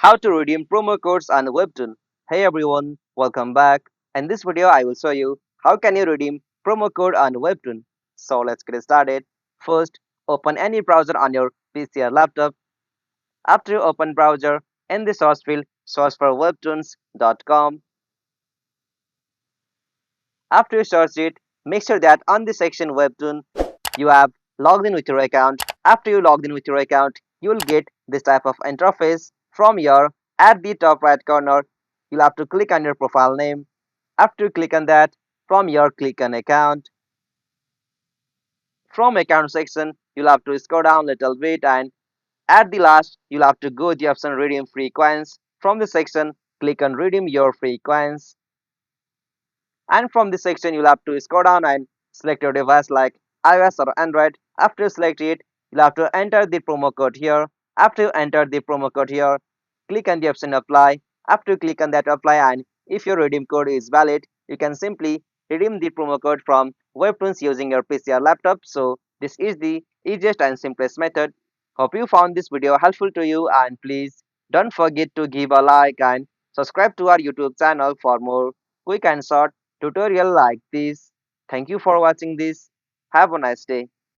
how to redeem promo codes on Webtoon. Hey everyone, welcome back. In this video, I will show you how can you redeem promo code on Webtoon. So let's get started. First, open any browser on your PC or laptop. After you open browser, in the source field, search for webtoons.com. After you search it, make sure that on the section Webtoon, you have logged in with your account. After you logged in with your account, you will get this type of interface from your at the top right corner. You'll have to click on your profile name. After you click on that, from your click on account, from account section, you'll have to scroll down a little bit and at the last, you'll have to go to the option redeem free coins. From the section, click on redeem your free coins. And from this section you'll have to scroll down and select your device like iOS or Android. After you select it, you'll have to enter the promo code here. After you enter the promo code here, click on the option apply. After you click on that apply, and if your redeem code is valid, you can simply redeem the promo code from Webtoons using your PC or laptop. So this is the easiest and simplest method. Hope you found this video helpful to you, and please don't forget to give a like and subscribe to our YouTube channel for more quick and short tutorial like this. Thank you for watching this. Have a nice day.